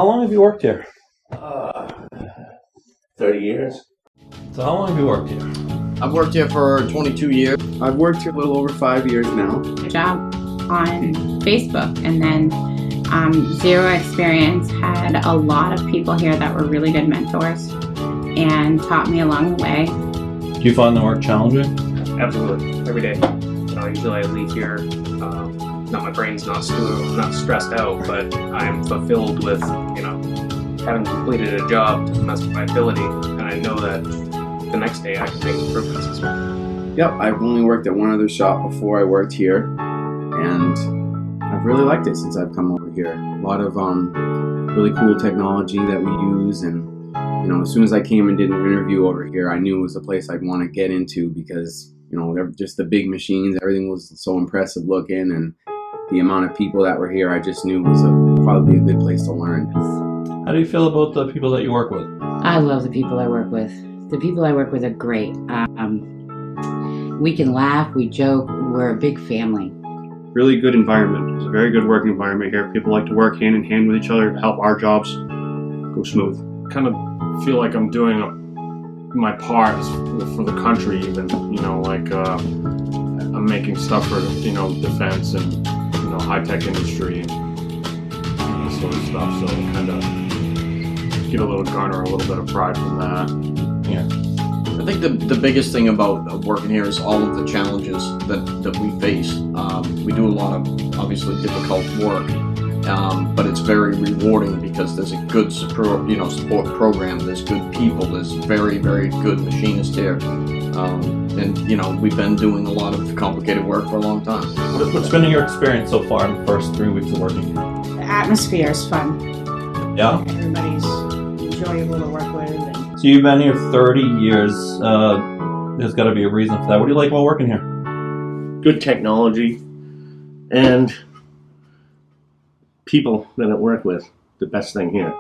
How long have you worked here? 30 years. So how long have you worked here? I've worked here for 22 years. I've worked here a little over 5 years now. Job on Facebook, and then Zero Experience had a lot of people here that were really good mentors and taught me along the way. Do you find the work challenging? Absolutely, every day. Usually I leave here, not my brain's not stressed out, but I'm fulfilled with, having completed a job to the best of my ability, and I know that the next day I can make improvements as well. Yep, I've only worked at one other shop before I worked here, and I've really liked it since I've come over here. A lot of really cool technology that we use, and as soon as I came and did an interview over here, I knew it was a place I'd want to get into because just the big machines, everything was so impressive looking, and the amount of people that were here, I just knew was probably a good place to learn. How do you feel about the people that you work with? I love the people I work with. The people I work with are great. We can laugh, we joke, we're a big family. Really good environment. It's a very good working environment here. People like to work hand in hand with each other to help our jobs go smooth. Kind of feel like I'm doing my part for the country, even. I'm making stuff for defense and high-tech industry and this sort of stuff. So kind of garner a little bit of pride from that. Yeah. I think the biggest thing about working here is all of the challenges that we face. We do a lot of obviously difficult work, but it's very rewarding because there's a good support program. There's good people. There's very, very good machinists here, and we've been doing a lot of complicated work for a long time. What's been your experience so far in the first 3 weeks of working here? The atmosphere is fun. Yeah. Everybody's enjoyable to work with. So you've been here 30 years. There's got to be a reason for that. What do you like about working here? Good technology and people that I work with. The best thing here.